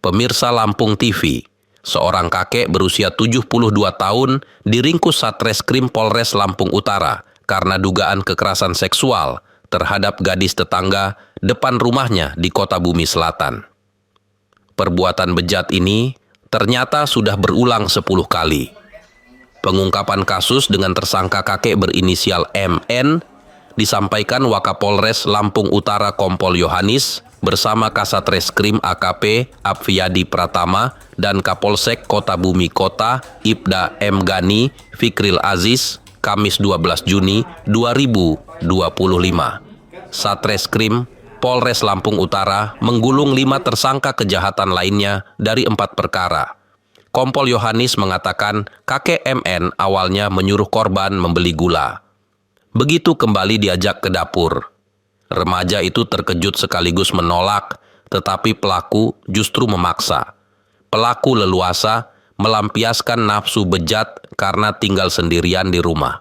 Pemirsa Lampung TV, seorang kakek berusia 72 tahun diringkus Satreskrim Polres Lampung Utara karena dugaan kekerasan seksual terhadap gadis tetangga depan rumahnya di Kota Bumi Selatan. Perbuatan bejat ini ternyata sudah berulang 10 kali. Pengungkapan kasus dengan tersangka kakek berinisial MN disampaikan Wakapolres Lampung Utara Kompol Yohanis bersama Kasatreskrim AKP Apfiyadi Pratama dan Kapolsek Kota Bumi Kota Ibda M. Gani Fikril Aziz Kamis 12 Juni 2025. Satreskrim Polres Lampung Utara menggulung 5 tersangka kejahatan lainnya dari 4 perkara. Kompol Yohanis mengatakan kakek MN awalnya menyuruh korban membeli gula. Begitu kembali diajak ke dapur, remaja itu terkejut sekaligus menolak, tetapi pelaku justru memaksa. Pelaku leluasa melampiaskan nafsu bejat karena tinggal sendirian di rumah.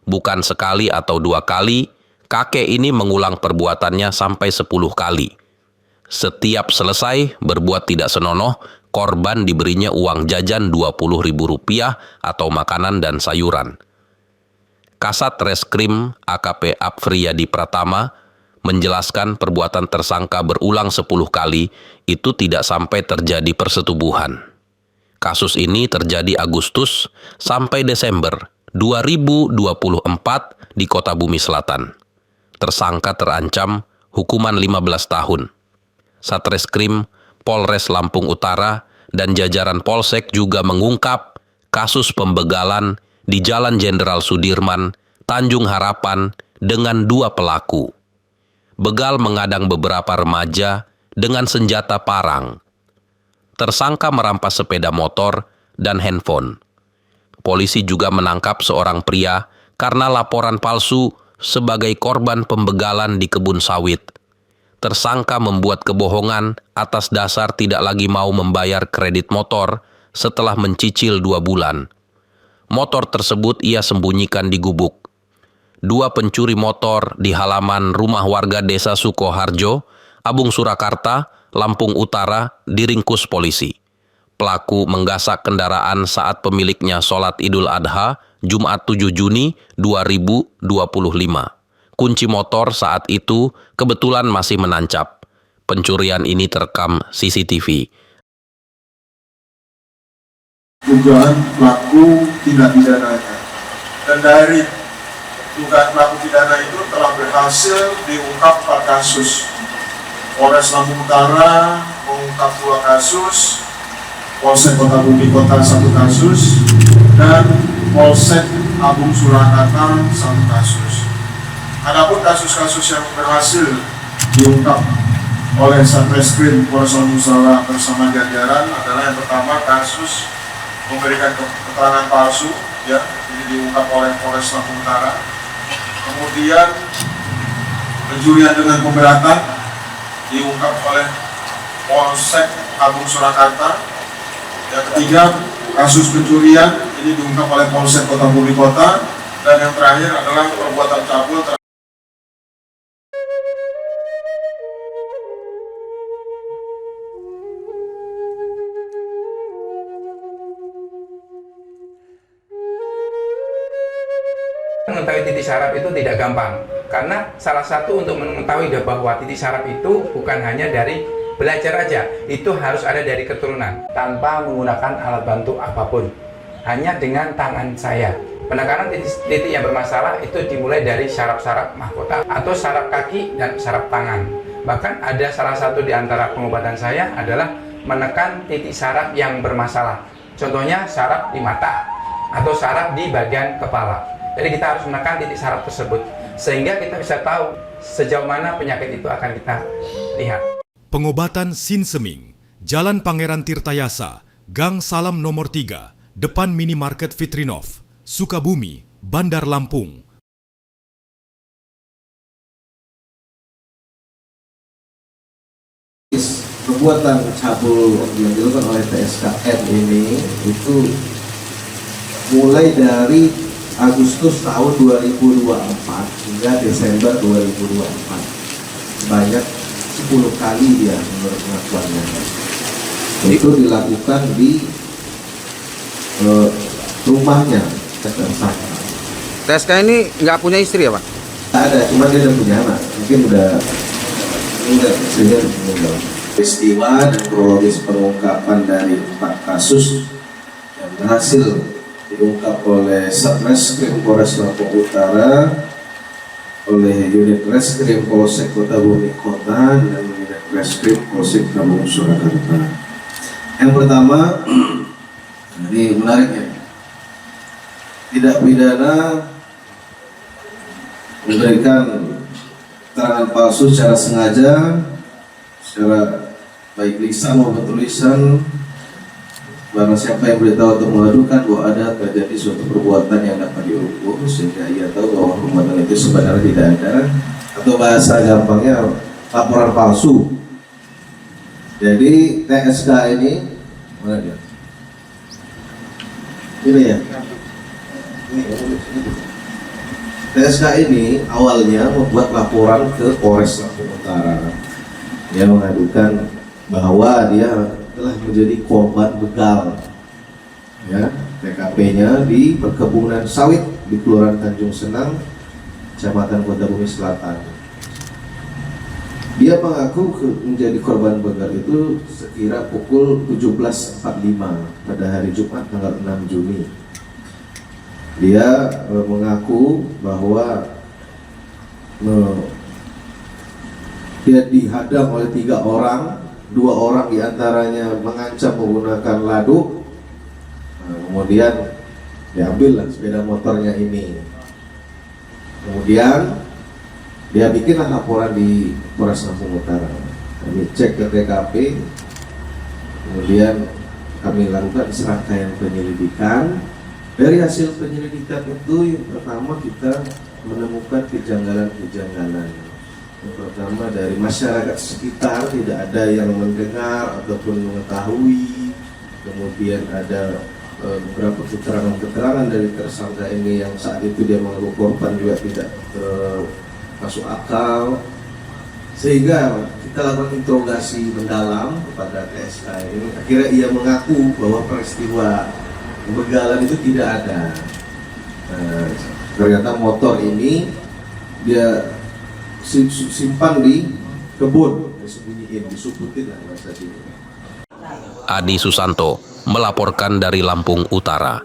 Bukan sekali atau 2 kali, kakek ini mengulang perbuatannya sampai 10 kali. Setiap selesai berbuat tidak senonoh, korban diberinya uang jajan Rp20.000 atau makanan dan sayuran. Kasat Reskrim AKP Apfiyadi Pratama menjelaskan perbuatan tersangka berulang 10 kali itu tidak sampai terjadi persetubuhan. Kasus ini terjadi Agustus sampai Desember 2024 di Kota Bumi Selatan. Tersangka terancam hukuman 15 tahun. Satreskrim Polres Lampung Utara dan jajaran Polsek juga mengungkap kasus pembegalan di Jalan Jenderal Sudirman, Tanjung Harapan dengan 2 pelaku. Begal mengadang beberapa remaja dengan senjata parang. Tersangka merampas sepeda motor dan handphone. Polisi juga menangkap seorang pria karena laporan palsu sebagai korban pembegalan di kebun sawit. Tersangka membuat kebohongan atas dasar tidak lagi mau membayar kredit motor setelah mencicil 2 bulan. Motor tersebut ia sembunyikan di gubuk. 2 pencuri motor di halaman rumah warga Desa Sukoharjo, Abung Surakarta, Lampung Utara diringkus polisi. Pelaku menggasak kendaraan saat pemiliknya sholat Idul Adha, Jumat 7 Juni 2025. Kunci motor saat itu kebetulan masih menancap. Pencurian ini terekam CCTV. Dugaan pelaku tindak pidananya, dan dari dugaan pelaku pidana itu telah berhasil diungkap 4 kasus. Polres Lampung Utara mengungkap 2 kasus, Polsek Kota Bumi Kota 1 kasus, dan Polsek Abung Surakarta 1 kasus. Adapun kasus-kasus yang berhasil diungkap oleh Satreskrim Polres Lampung Utara bersama jajaran adalah yang pertama kasus memberikan keterangan palsu, ya, ini diungkap oleh Polres Lampung Utara. Kemudian pencurian dengan pemberatan diungkap oleh Polsek Abung Surakarta. Yang ketiga, kasus pencurian ini diungkap oleh Polsek Kota Bumi Kota. Dan yang terakhir adalah perbuatan cabul. Mengetahui titik saraf itu tidak gampang, karena salah satu untuk mengetahui bahwa titik saraf itu bukan hanya dari belajar aja, itu harus ada dari keturunan tanpa menggunakan alat bantu apapun, hanya dengan tangan saya. Penekanan titik yang bermasalah itu dimulai dari saraf-saraf mahkota atau saraf kaki dan saraf tangan. Bahkan ada salah satu di antara pengobatan saya adalah menekan titik saraf yang bermasalah. Contohnya saraf di mata atau saraf di bagian kepala. Jadi kita harus menekan titik saraf tersebut sehingga kita bisa tahu sejauh mana penyakit itu akan kita lihat. Pengobatan Sinseming, Jalan Pangeran Tirtayasa, Gang Salam nomor 3, depan Minimarket Fitrinov, Sukabumi, Bandar Lampung. Perbuatan cabul yang dilakukan oleh TSKN ini itu mulai dari Agustus tahun 2024 hingga Desember 2024. Banyak 10 kali dia menurut pengakuannya. itu dilakukan di rumahnya tersangka. TSK ini nggak punya istri ya Pak? Ada, cuma dia udah punya anak, mungkin udah istrinya meninggal. Peristiwa dan kronologis pengungkapan dari 4 kasus yang berhasil diungkap oleh Satreskrim Polres Lampung Utara, oleh unit Reskrim Polsek Kota Bumi Kota dan unit Reskrim Polsek Kampung Surakarta. Yang pertama, ini menarik ya, tidak pidana memberikan keterangan palsu secara sengaja, secara baik lisan maupun tulisan. Barang siapa yang beritahu atau mengadukan bahwa ada terjadi suatu perbuatan yang dapat dihukum sehingga ia tahu bahwa perbuatan itu sebenarnya tidak ada, atau bahasa gampangnya laporan palsu. Jadi TSK ini mana dia? Ini ya. TSK ini awalnya membuat laporan ke Polres Lampung Utara. Dia mengadukan bahwa dia telah menjadi korban begal, ya, TKP-nya di perkebunan sawit di Kelurahan Tanjung Senang, Kecamatan Kota Bumi Selatan. Dia mengaku menjadi korban begal itu sekira pukul 17.45 pada hari Jumat tanggal 6 Juni. Dia mengaku bahwa dia dihadang oleh 3 orang. 2 orang diantaranya mengancam menggunakan laduk. Kemudian diambillah sepeda motornya ini. Kemudian dia bikinlah laporan di Polres Lampung Utara. Kami cek ke TKP, kemudian kami lakukan serangkaian penyelidikan. Dari hasil penyelidikan itu, yang pertama kita menemukan kejanggalan-kejanggalan. Yang pertama, dari masyarakat sekitar tidak ada yang mendengar ataupun mengetahui. Kemudian ada beberapa keterangan-keterangan dari tersangka ini yang saat itu dia mengaku korban juga tidak masuk akal. Sehingga kita lakukan interogasi mendalam kepada TSK ini. Akhirnya ia mengaku bahwa peristiwa begalan itu tidak ada. Ternyata motor ini dia simpan di kebun, disembunyiin, disuputin lah bahasa sini. Adi Susanto melaporkan dari Lampung Utara.